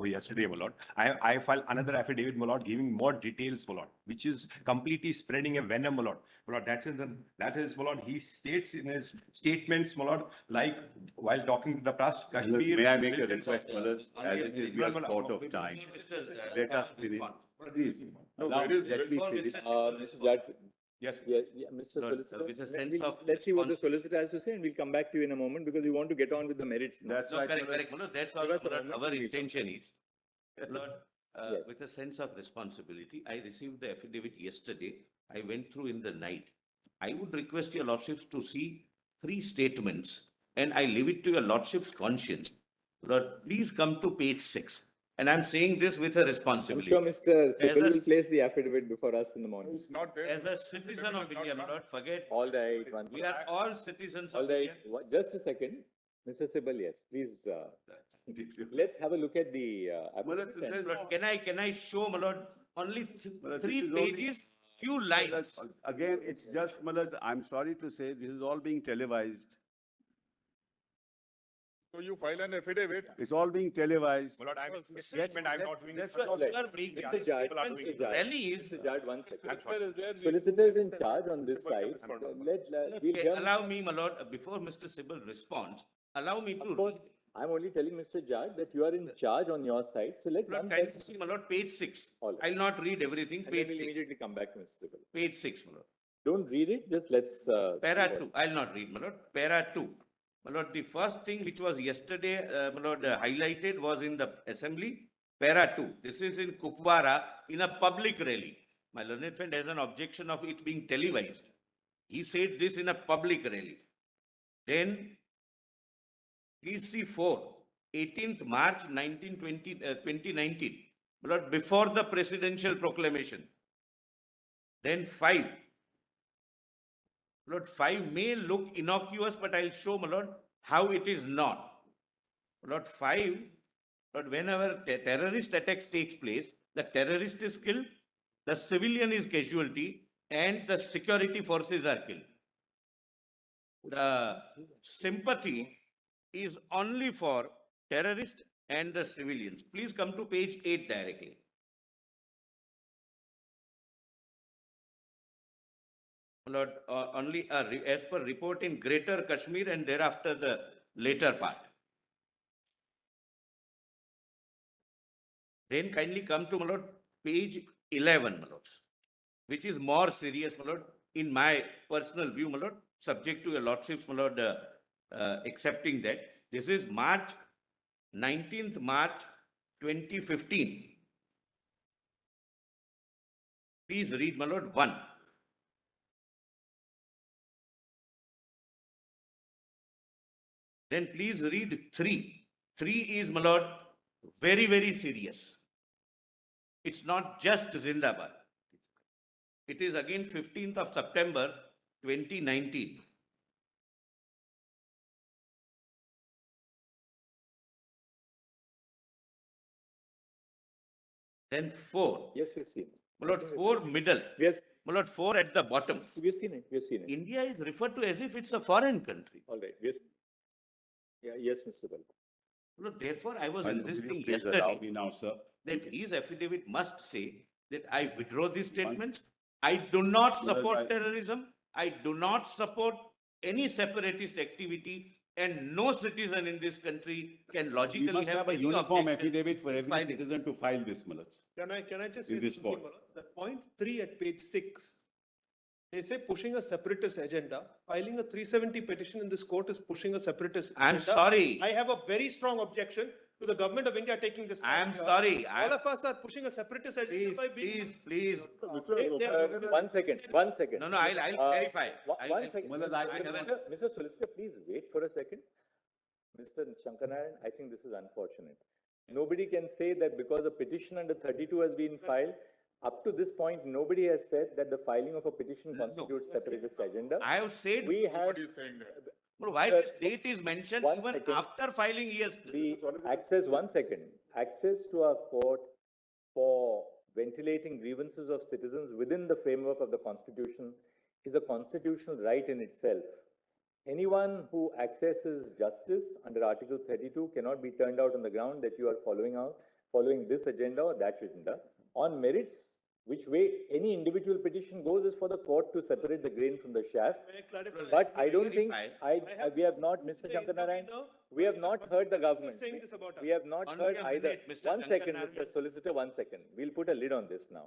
Oh, yesterday, my lord. I filed another affidavit, my lord, giving more details, my lord, which is completely spreading a venom, my lord. My lord, that is, my lord, he states in his statements, my lord, like while talking to the press, Kashmir. May I make a militants of- request, Malaj, as it is, we are short of time. Let us finish. Please, allow, let me finish. Mr. Judge, Yes. Mr. No, Solicitor, with a sense of let's see what the respons- solicitor has to say, and we'll come back to you in a moment because we want to get on with the merits now. That's No, right. correct, Malaj. correct. Manoj, that's all, Give us a Manoj, moment our to read. intention is. Lord, Yes. with a sense of responsibility, I received the affidavit yesterday. I went through in the night. I would request your lordships to see 3 statements and I leave it to your lordship's conscience. Lord, please come to page 6. And I'm saying this with a I'm responsibility. sure Mr. Sibal As a- will place the affidavit before us in the morning. It's not there. As a citizen of India, my lord, forget, All right, one we are all citizens All of right, India. just a second. Mr. Sibal, yes, please, let's have a look at the affidavit. Malaj, there's Lord, can I show, my lord, only Malaj, 3 this is only- pages, few lines. Again, it's just, Malaj, I'm sorry to say, this is all being televised. So you file an affidavit. It's all being televised. My lord, I'm making a Let's- statement, I'm not doing. let's- it. You are making Mr. Judge, people are Mr. doing Judge, Delhi is- Mr. Judge, one second. Solicitor is there. Solicitor is in charge on this side. We'll Okay, hear. allow me, my lord, before Mr. Sibal responds, allow me to. Of course, I'm only telling Mr. Judge that you are in charge on your side, so let Lord, one kindly person. see, my lord, page 6. All right. I'll not read everything, And then page we'll 6. immediately come back to Mr. Sibal. Page 6, my lord. Don't read it, just let's. Para see what- 2, I'll not read, my lord. Para 2. My lord, the first thing which was yesterday, my lord, highlighted was in the assembly. Para 2, this is in Kupwara in a public rally. My learned friend has an objection of it being televised. He said this in a public rally. Then, please see 4, 18th March 2019, my lord, before the presidential proclamation. Then 5, Lord, 5 may look innocuous, but I'll show, my lord, how it is not. Lord, 5, Lord, whenever terrorist attacks takes place, the terrorist is killed, the civilian is casualty, and the security forces are killed. The sympathy is only for terrorists and the civilians. Please come to page 8 directly. Lord, only as per report in Greater Kashmir and thereafter the later part. Then kindly come to, my lord, page 11, my lords, which is more serious, my lord, in my personal view, my lord, subject to your lordships, my lord, accepting that. This is 19th March 2015. Please read, my lord, 1. Then please read 3. 3 is, my lord, very, very serious. It's not just Zindabad. It is again 15th of September 2019. Then 4. Yes, we've seen it. My lord, 4 middle. We have, My lord, 4 at the bottom. we've seen it, we've seen it. India is referred to as if it's a foreign country. All right, yes. Yeah, yes, Mr. Sibal. Lord, therefore, I was Will you insisting please allow yesterday me now, sir. that his affidavit must say that I withdraw these statements. I do not Well, support I- terrorism. I do not support any separatist activity, and no citizen in this country can logically We must have a any uniform objection affidavit for in every filing. citizen to file this, Malaj. Can I just In say this something, court. Manoj? That point 3 at page 6, they say pushing a separatist agenda. Filing a 370 petition in this court is pushing a separatist I'm agenda. sorry. I have a very strong objection to the government of India taking this. I'm stand here. sorry. All of us are pushing a separatist agenda by being. Please. One second, one second. No, I'll clarify. One second. Malaj, I I haven't- Mr. Solicitor, please wait for a second. Mr. Shankarayan, I think this is unfortunate. Nobody can say that because a petition under 32 has been filed, up to this point, nobody has said that the filing of a petition constitutes separatist agenda. I have said, We have What is saying that? but why Sir, this date is mentioned one even second. after filing years. the access, one second, access to our court for ventilating grievances of citizens within the framework of the Constitution is a constitutional right in itself. Anyone who accesses justice under Article 32 cannot be turned out on the ground that you are following out following this agenda or that agenda. On merits, which way any individual petition goes is for the court to separate the grain from the chaff. May I clarify? But I don't think, Clarify. we have not, Mr. The Shankaran, intervener- we have not heard the government. Saying this about us. We have not Only heard a either. minute, Mr. One second, Shankaran. Mr. Solicitor, 1 second. We'll put a lid on this now.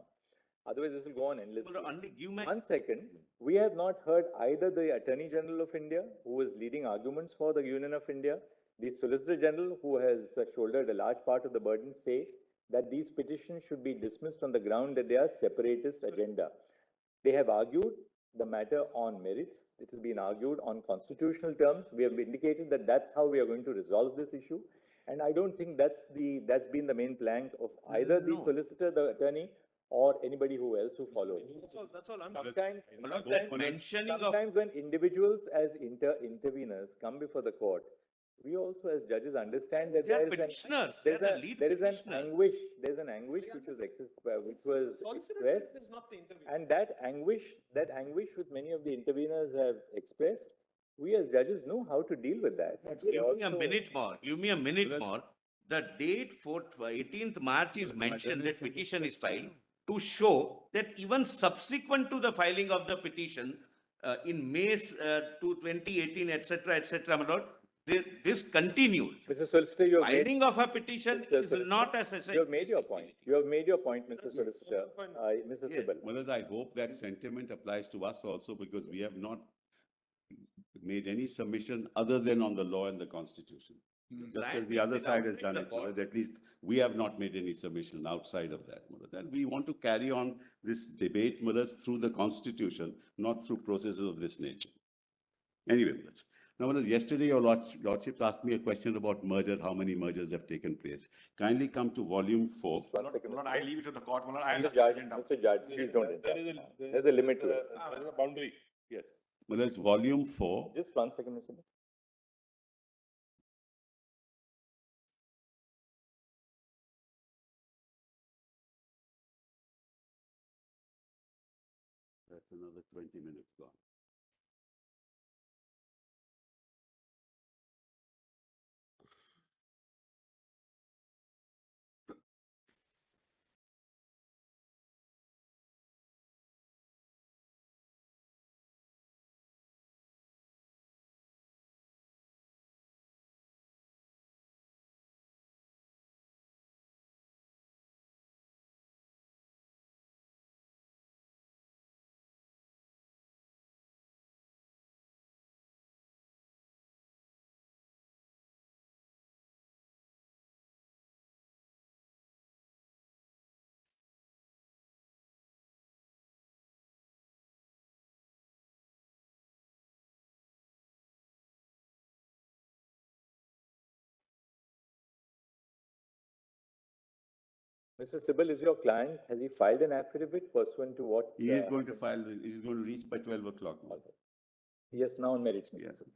Otherwise, this will go on endlessly. Well, only give my. 1 second, we have not heard either the Attorney General of India, who is leading arguments for the Union of India, the Solicitor General, who has shouldered a large part of the burden, say that these petitions should be dismissed on the ground that they are separatist agenda. They have argued the matter on merits. It has been argued on constitutional terms. We have indicated that that's how we are going to resolve this issue. And I don't think that's been the main plank of either the No. solicitor, the attorney, or anybody who else who followed. That's all I'm. Sometimes, Malad, that mentioning of. sometimes when individuals as interveners come before the court, we also as judges understand that They are there is petitioners. They are the lead there is an petitioners. anguish, there's an anguish which was Solicitor expressed. is not the interviewer. And that anguish which many of the interveners have expressed, we as judges know how to deal with that. We Give me a also- minute more, give me a minute more. The date for 18th March is mentioned, that petition is filed to show that even subsequent to the filing of the petition in May to 2018, etc., my lord, this continued. Mr. Solicitor, you have made, Filing of a petition Mr. is Solicitor, not as I said. you have made your point. You have made your point, Mr. Solicitor. Mr. Yes. Sibal. Manoj, I hope that sentiment applies to us also because we have not made any submission other than on the law and the constitution. Just as the other side has done it, Manoj, at least we have not made any submission outside of that, Manoj. And we want to carry on this debate, Manoj, through the constitution, not through processes of this nature. Anyway, Manoj. Now, Manoj, yesterday your lordships asked me a question about merger, how many mergers have taken place. Kindly come to volume 4. One second, Malad, I leave it to the court, Malad. I Mr. understand Judge, the agenda. Mr. Judge, please don't interrupt. There's a limit to it. There is a boundary. Yes. Manoj, volume 4. Just 1 second, Mr. Sibal. That's another 20 minutes gone. Mr. Sibal, is your client, has he filed an affidavit pursuant to what? He is going to file, he is going to reach by 12 o'clock. Manoj. Yes, now on merits, Mr. Yes. Sibal.